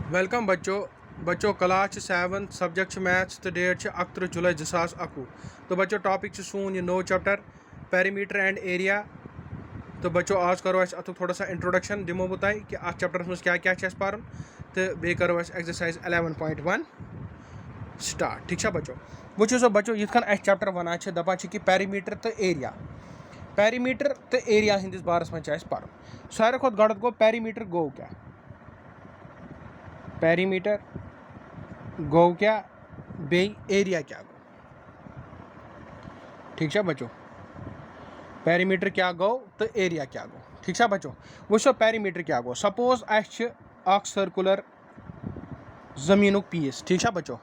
Welcome बच्चों class 7 subject maths तो date 31 जुलाई 2021। तो बच्चों टॉपिक सून नो चैप्टर पेरीमीटर एंड एरिया। तो बच्चों आज करो अत थोड़ा सा इंट्रोडक्शन दिमो बह तुम कि अत चैप्टर मज क्या क्या पर्न तो बे करो एक्सरसाइज 11.1 स्टार्ट। ठीक है बच्चों वो बच्चों ये चैप्टर वन दपान कि पेरीमीटर तो एरिया तो एरिया हंदिस बारस मज पर्न सारे खुद गो पेरीमीटर गो क्या पेरीमीटर गो क्या बे एरिया क्या गो। ठीक है बच्चों पेरीमीटर क्या गो तो एरिया क्या गो। ठीक है बच्चों वो पेरीमीटर क्या गो सपोज अख सर्कुलर जमीन पीस। ठीक है बच्चों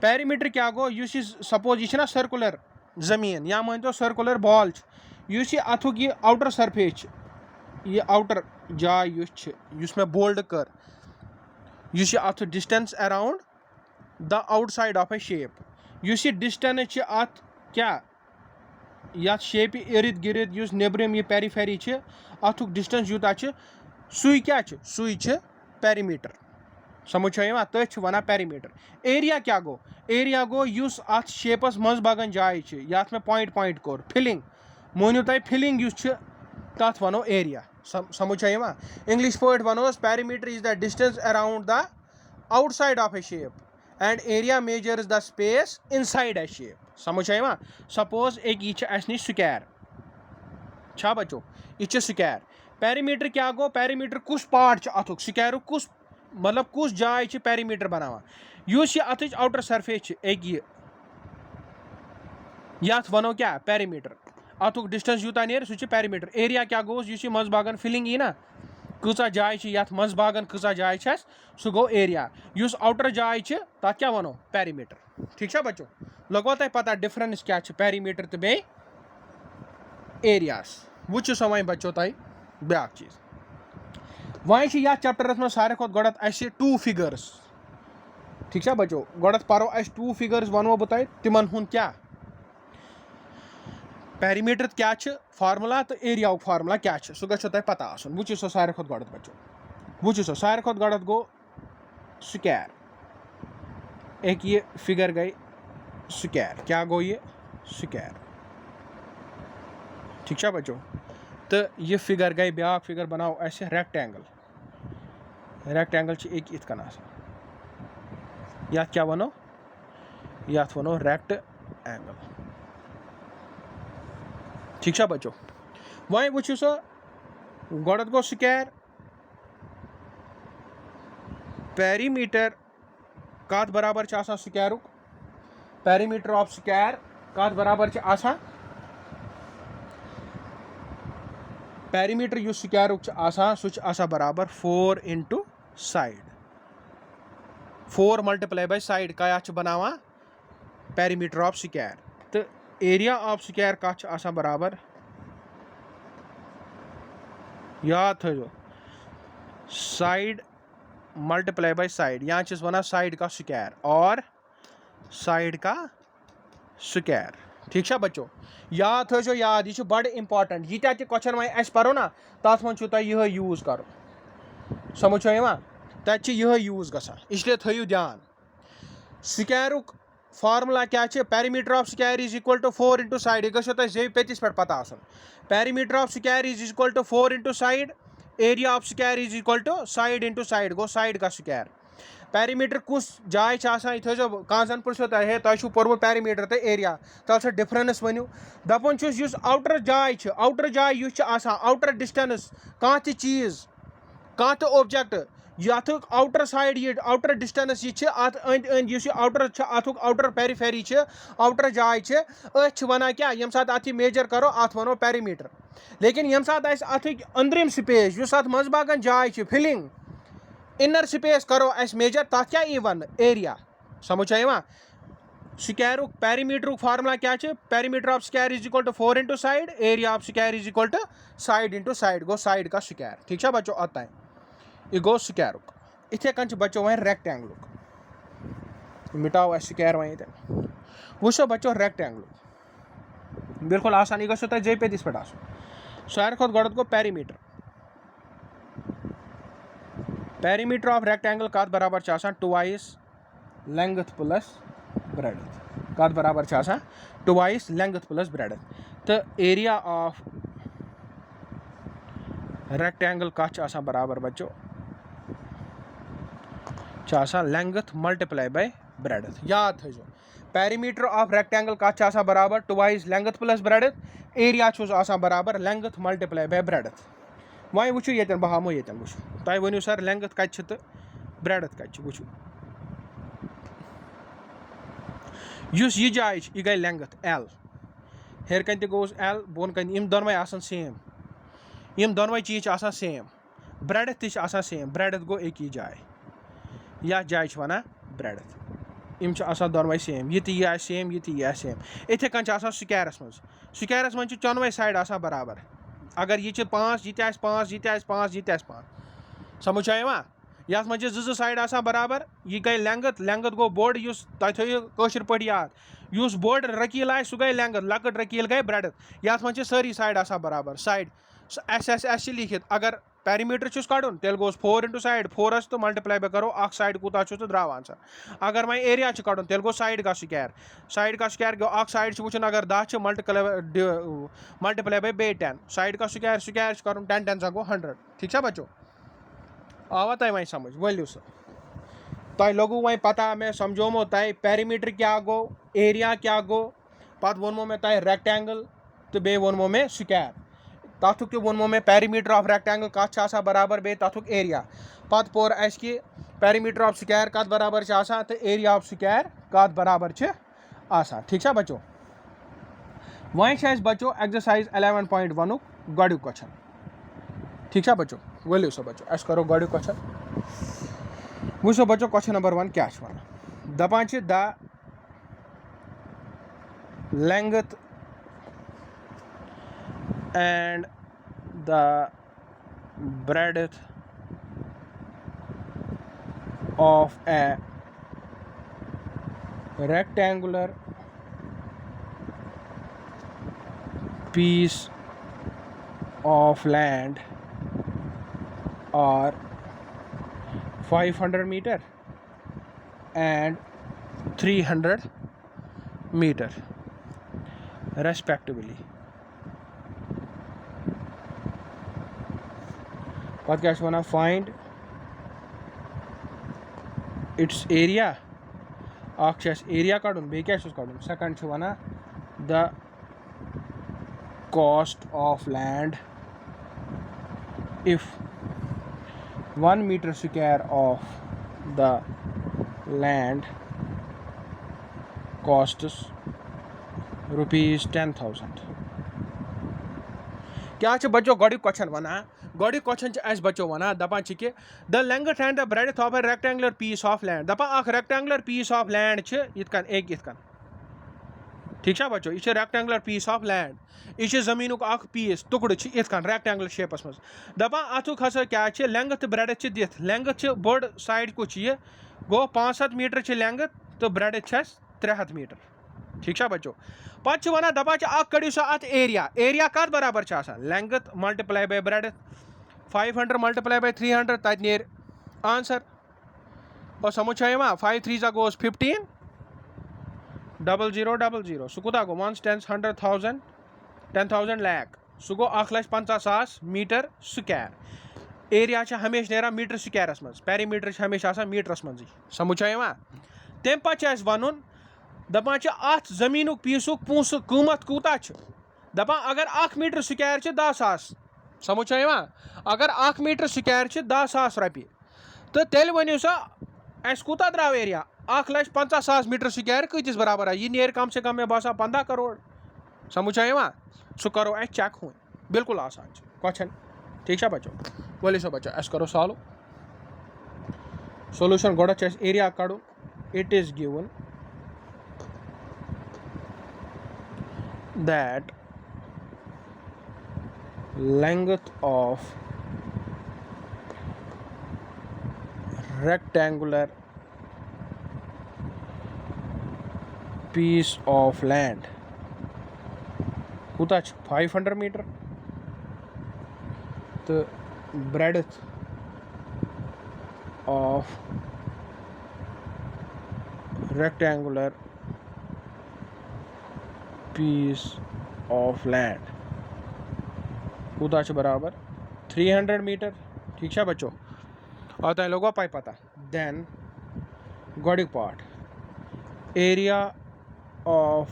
पेरीमीटर क्या गो सपोज यह सर्कुलर जमीन या मान तो सर्कुलर बॉल अथुक ये आउटर सरफेस ये आउटर जाय मैं बोल्ड कर अथ distance around the outside of a shape ये डिस्टेंस अत क्या या शेप इर्द गिर्द नेबरम ये पेरीफेरी अथुक डिस्टेंस यूता सुई क्या सुई पेरीमीटर। समझ तथ वन पेरीमीटर। एरिया क्या गो अत शेपस मज बगन जाय यात में पॉइंट पॉइंट कोर फिलिंग मोनू तुम फिलिंग तथ वनो एरिया। समझ इंग्लिश पॉइंट वनोस perimeter is the distance around the outside of a shape and area measures the space inside a shape. समझ सपोज एक ये स्क्वायर छा बच्चों यह स्क्वायर पेरीमीटर क्या गो पेरीमीटर कुछ पार्ट अथुक स्क्वायर कुछ मतलब कुछ जाय पेरीमीटर बनावान अत आउटर सरफेस एक ये वनो क्या पेरीमीटर अतुक डिस्टेंस यूता नीर सह पेरीमीटर। एरिया क्या गोस मज बागन फिलिंग यी ना कचा जाय यथ मज बागन कचा जाय सह गो एरिया आउटर जाय तथ क्या वनो पेरीमीटर। ठीक है बच्चों लगो तुम पता डिफरेंस क्या पेरीमीटर तो बे एरियास वो वन बच्चों तुम ब्या चीज वन या चैप्टरस में सारे खुद गोड टू फिगर्स। ठीक है बच्चों गोड पो टू फिगर्स वनो बह तुम तिमन हुंद क्या पेरीमीटर क्या फार्मूला तो एरिया फार्मूला क्या सह गो पता आसन। वो सारे खुद गोड बच्चों वो सारे खुद गोड गो स्क्वायर एक ये फिगर गई स्क्वायर क्या गो ये स्क्वायर। ठीक है बच्चों तो ये फिगर गई ब्या फिगर बनाओ ऐसे रेक्टेंगल एक इत कन या क्या वनो याथ वनो रेक्ट एंगल। ठीक है बच्चों वह वो गोड गो स्क्वायर पेरीमीटर कत बराबर स्क्वायर पेरीमीटर ऑफ स्क्वायर कत बराबर पेरीमीटर जो स्क्वायर सह बराबर 4 into side 4 multiply by side क्या बनावा पेरीमीटर ऑफ स्क्वायर। तो एरिया ऑफ स्क्वायर कत बराबर याद थो साइड मल्टीप्लाई बाय साइड या वन साइड का स्क्वायर और साइड का स्क्वायर। ठीक है बच्चों याद थो याद यह बड़ इंपॉर्टेंट यीत क्वेश्चन वो पो ना तथ मज यह यूज कर। समझ तत यह यूज ग इसलिए थो ध्यान स्क्वायर फार्मूला क्या perimeter of square is equal to 4 into side यह गो जेब पेतिस पे पता perimeter of square is equal to 4 into side area of square is equal to side into side गो साइड का स्क्वायर। पेरीमीटर कुछ जाय यह थो कहान पुछो तुम तुम पोर्मुत पेरीमीटर तो एरिया तल सा डिफरेंस वनु दपान आउटर जाय आउटर डिस्टेंस कह चीज कह तो ऑब्जेक्ट यथ आउटर साइड ये आउटर डिस्टेंस यह आउटर अथुक आउटर पेरीफेरी आउटर जाय वन क्या ये सात अत मेजर करो अत वनो पेरीमीटर। लेकिन ये सात अथुक अंदरिम स्पेस अत मज बागन जाय फिलिंग इनर स्पेस करो मेजर तथ क्या वन एरिया। समझ स्क्वायर पेरीमीटर फार्मूला क्या perimeter of square is equal to 4 into side area of square is equal to side into side गो साइड का स्क्वायर। ठीक है बच्चों अत यह गो स्क्वायर इथे कन बच्चों वन रेक्टेंगल मिटाओ स्क्वायर वन वो बच्चों रेक्टेंगल बिल्कुल आसान यह गो जे पेतिस पे सारे खुद गोड गो पेरीमीटर पेरीमीटर ऑफ रेक्टेंगल कत बराबर छ आसान ट्वाइस लेंथ प्लस ब्रेडथ कत बराबर छ आसान ट्वाइस लेंथ प्लस ब्रेडथ तो एरिया ऑफ रेक्टेंगल कत छ आसान बराबर बच्चों छ आसान लेंथ मल्टीप्लाई बाय ब्रेडथ याद थो पेरीमीटर ऑफ रेक्टेंगल कत छ आसान बराबर twice length plus breadth area छुस आसान बराबर लेंथ मल्टीप्लाई बाय ब्रेडथ वह वो ये बह हामो ये वो तुम वनु सर लेंथ कत तो ब्रेडथ कत वो यह जाए यह गई लेंथ एल हेर कन गोस एल बोन कन यम दोनवे आसान सेम यम दोनवे चीज आसान सेम ब्रेडथ तह सेम ब्रेडथ गो एक ही जाए यह जाए वना ब्रेडथ यम आसान दोनवे सेम यह सेम यह सेम इथे कन स्क्वायरस मज चोनवे साइड आसान बराबर अगर यह 5 यह 5 यह 5 यह 5 समझ आया ये मज जो साइड आसान बराबर यह गई लेंथ गो बोर्ड तुम थो पे याद उस बोर्ड रकील आए सह गई लेंथ लकट रकील गई ब्रेडथ ये मज सारी साइड आसान बराबर साइड एस लिखित अगर पेरीमीटर कड़न तेल गोस 4 इंटू साइड 4 तो मल्टीप्लाई बे करो अख साइड कूता तो द्राव आंसर अगर वह एरिया कड़न तेल गो साइड का स्क्वायर गो अख साइड वुचन अगर 10 मल्टीप्लाई बाय बे 10 साइड का स्क्वायर कर 10 10 गो 100 ठीक है बच्चों आवा तुम वह समझ वलियो सह तुम लोगू वह पता मैं समझोमो तुम पेरीमीटर क्या गो एरिया क्या गो पत वोनमो मैं तुम रेक्टेंगल तो बे वोनमो मैं स्क्वायर तथुक वोनमो मैं पेरीमीटर ऑफ रेक्टेंगल कत बराबर बे तथुक एरिया पत पोर अस कि पेरीमीटर ऑफ स्क्वायर कत बराबर तो एरिया ऑफ स्क्वायर कत बराबर आसान ठीक है बच्चों वह बच्चों एक्सरसाइज 11.1 गोडुक क्वेश्चन ठीक है बच्चों वलियो सो बच्चों अस करो गोडुक क्वेश्चन वो बच्चों क्वेश्चन नंबर 1 क्या वन दपान the length and the breadth of a rectangular piece of land are 500 meter and 300 meter respectively. What क्या वना फाइंड इट्स एरिया अख एरिया कड़न बे क्या कड़न सेकंड वना the cost of land if 1 metre square of the land costs ₹10,000 क्या बच्चों गोडुक क्वेश्चन वना गोडुक क्वेश्चन बच्चों वना दपान कि the length and the breadth of a rectangular piece of land दपान अख रेक्टेंगुलर पीस ऑफ लैंड इतकन एक इतकन ठीक है बच्चों यह रेक्टेंगुलर पीस ऑफ लैंड यह जमीनुक अख पीस टुकड़ इतकन रेक्टेंगुलर शेपस मज दपान अथुक हसा क्या लेंथ ब्रेडथ दिथ लेंथ बोर्ड साइड कुछ यह गो 500 मीटर लेंथ तो ब्रेडथ 300 मीटर ठीक है बच्चों पे वन दपान कड़ो सा अत एरिया कत बराबर length multiply by breadth 500 multiply bye 300 तत नेर आंसर और समझ 5 3 गोस 15 0000 सह कूता गो 1 10 100,000 10,000 लाख सह गो 1,50,000 मीटर स्क्वायर एरिया हमेशा नेरा मीटर स्क्वायरस मज पेरीमीटर हमेशा मीटरस मज समझ तम पे वन दपान अत जमीन पीसुक पूस कीमत कूता दपान अगर 1 मीटर स्क्वायर 10,000 समझ अगर 1 मीटर स्क्वायर 10,000 रपये तो तेल वनु सा अस कूता द्राव एरिया 1,50,000 मीटर स्क्वायर कतिस बराबर यह नेर कम से कम मे बसा 15 करोड़ समझ सह करो अस चेक हूँ बिल्कुल आसान क्वेश्चन ठीक है बच्चों वलियो सो बच्चों अस करो सॉल्व सोल्यूशन गोड़ एरिया कड़ो it is given that length of rectangular piece of land कूता 500 मीटर तो breadth of rectangular piece of land कूता बराबर 300 मीटर। ठीक है बच्चों, और तुम लोगों पाई पता। देन गोडिक part area of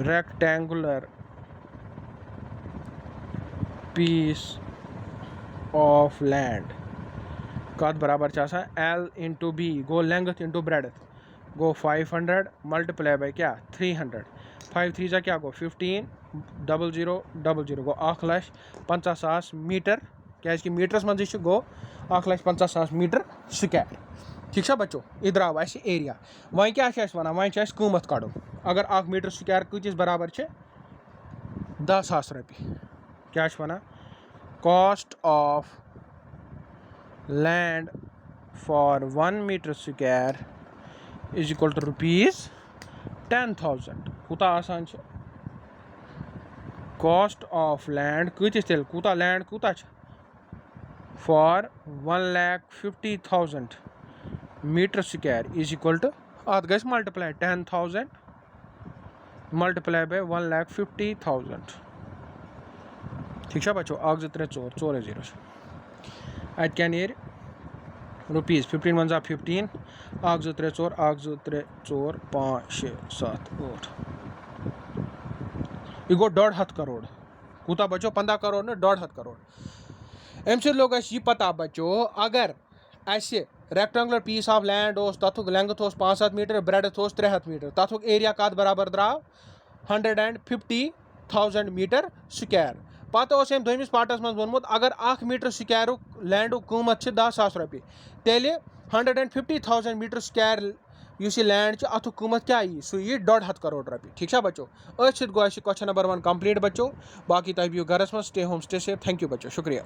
rectangular piece of land कत बराबर एल इंटू बी गो लेंथ इंटू ब्रेडथ गो 500 मल्टीप्लाई बाय क्या 300 5 3 जा क्या गो 15 0000 गो 1,50,000 मीटर क्या मीटरस मज गो 1,50,000 मीटर स्क्वायर। ठीक है बच्चों, यह द्राव एरिया। वह क्या वन वह कीमत कड़न अगर 1 मीटर स्क्वायर कतिस बराबर 10,000 रॉपिए। क्या वन cost of land for 1 metre square is equal to ₹10,000 कूता आसान कॉस्ट ऑफ लैंड कतिस तेल कूता लैंड कूता for 1,50,000 metre square is equal to अत गई मल्टीप्लाई 10,000 मल्टीप्लाई बाय 1,50,000। ठीक है बच्चों, 1 2 3 4 4 0 अत क्या नीर रुपीज़ 15 वन 15 1 2 3 4 1 2 3 4 5 6 7 8 यह गो 1.5 करोड़ कूता बचो 15 करोड़ न 1.5 करोड़। अम सत लोग यह पता बच्चो अगर रेक्टेंगुलर पीस ऑफ लैंड तथुक लेंथ 500 मीटर ब्रेडथ 300 मीटर तथुक एरिया कत बराबर द्राव 150,000 मीटर स्क्वायर। पता दोमिस पार्टस मज वोनमुत अगर 1 मीटर स्क्वायर लैंड कीमत 10,000 रॉपिए तेल 150,000 मीटर स्क्वायर यह लैंड अतुक कीमत क्या यी सह यी 1.5 करोड़ रॉपिए। ठीक है बच्चों, अ गो क्वेश्चन नंबर 1 कंप्लीट बच्चों। बाकी तुम बिहू घरस मज, stay home stay safe. Thank you बच्चों, शुक्रिया।